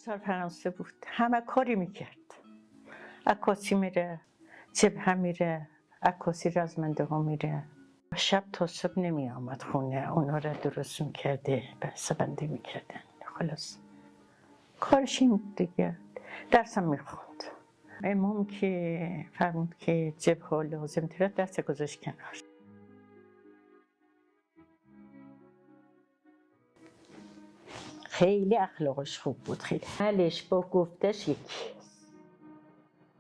سال فرانسه بود، همه کاری میکرد. عکاسی میره، جبهه میره، عکاسی رزمنده ها میره. شب تا صبح نمی آمد خونه، اونا را درست میکرده، بسته‌بندی میکردن. خلاص کارش این بود دیگه. درسم میخوند. امام که فرمود که جبهه ها لازم تره، درس گذاشت کنار. خیلی اخلاقش خوب بود، خیلی حالش با گفتش یکی.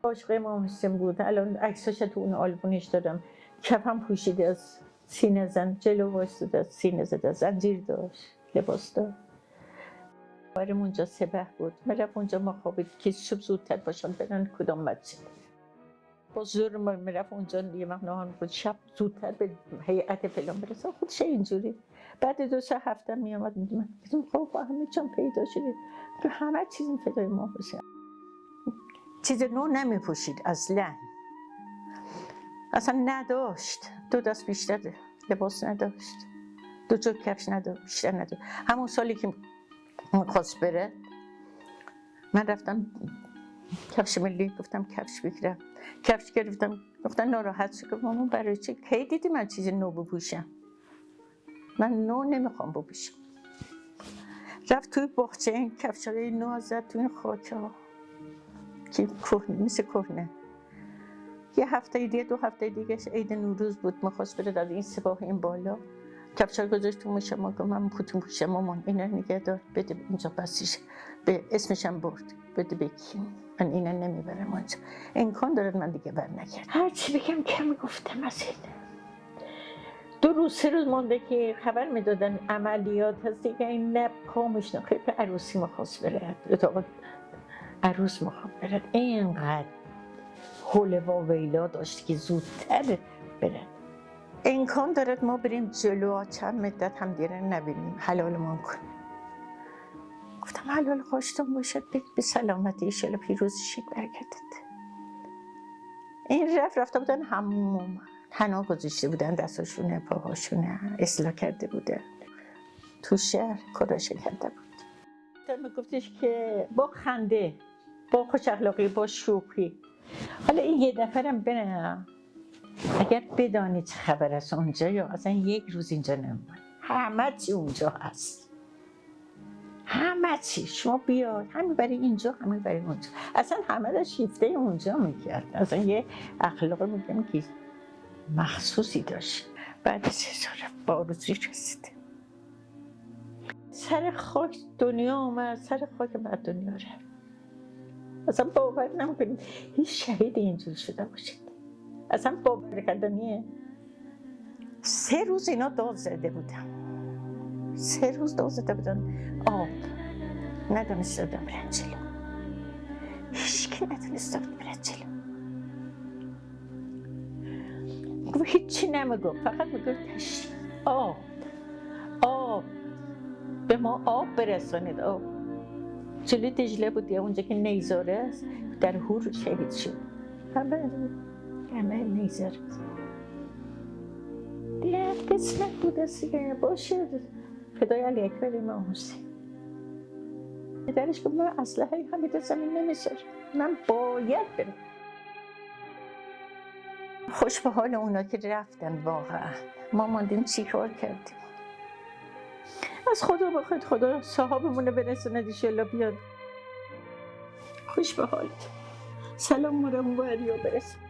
عاشق امام حسین بود. الان عکساش تو اون آلبومش دارم. کفم پوشیده از سینه زن، جلو وایساده از سینه زده، زنجیر داشت، لباس داشت. بریم اونجا سبح بود، میرفت اونجا مخابید که صبح زودتر باشن برن کدام مسجد. با زور میرفت اونجا یه وقت نهار بود، شب زودتر به هیئت فلان برسه. خودش اینجوری. بعد 2-3 هفته میامد میگم خب همه چون پیدا شدید که همه چیز فدای ما بشه. چیز نو نمیپوشید اصلا نداشت. 2 دست بیشتر لباس نداشت، 2 جفت کفش نداشت، بیشتر نداشت. همون سالی که میخواست بره من رفتم کفش ملی گفتم کفش بگیرم. کفش گرفتم، گفتن ناراحت شد. گفتم مامان برای چی؟ کی دیدی من چیز نو بپوشم؟ من نو نمیخوام بپوشم. رفت توی باغچه این کفشای نو زد توی این خاکه ها که کهنه، مثل کهنه. یه هفته دیگه 2 هفته دیگه عید نوروز بود، میخواست بره در این سپاه این بالا. کفشا گذاشت تو مشم، گفت من کتون پوشم مامان اینا نگه دار، بده اینجا بسیش، به اسمشم برد، بده بکی، من اینا نمیبرم اونجا. امکان دارد من دیگه بر نکردم. هرچی بگم کم گفتم از این. 2 روز 3 روز مانده که خبر میدادن عملیات هست دیگه. این نه پامش نخیر که عروسی میخواست بره، اتاق عروس میخواد بره. اینقدر حول و ویلا داشت که زودتر بره. امکان دارد ما بریم جلو، چند مدت هم دیگه نبینیم، حلالمان کنه. گفتم حلال خوشتون باشد، به سلامتی، ایشالا پیروزی شد، برکتت. این رفته بودن حموم، حنا گذاشته بودن دستاشونه پاهاشونه، اصلاح کرده بودن. تو شهر کراشه کرده بود. میگفتش که با خنده، با خوش اخلاقی، با شوخی. حالا این یه دفعه برم اگر بدانی چه خبر است اونجا، یا اصلا 1 روز اینجا نمون، همه چی اونجا هست، همه چی. شما بیاد همین برای اینجا، همین برای اونجا، اصلا همه را شیفته اونجا میکرد. اصلا یه اخلاق میگم که مخصوصی داشت. بعد 3 سال با آرزوی رسید، سر خاک دنیا آمد، سر خاک بعد دنیا رفت. اصلا باور نمیکنید هیچ شهید اینجور شده باشید، اصلا باور کردنیه. 3 روز اینا داد زده بودن، 3 روز داد زده بودن، آب ندونسته بودن برن جلو، هیچکی ندونسته بود برن جلو. هیچی نمیگفت، فقط میگفت آب، آب به ما آب برسانید، آب. جلوی دجله بود اونجا که نیزاره است، در هور شهید شد. همه نیزاره دیگه قسمت بود است که باشه، فدای علی اکبر امام حسین. پدرش گفت من اسلحه همین زمین نمیذارم، من باید برم. خوش به حال اونا که رفتن، واقعا ما ماندیم چی کار کردیم. از خدا بخواید خدا صحابمون رو برسونه انشالله بیاد. خوش به حال. سلام مرم و علیو برسون.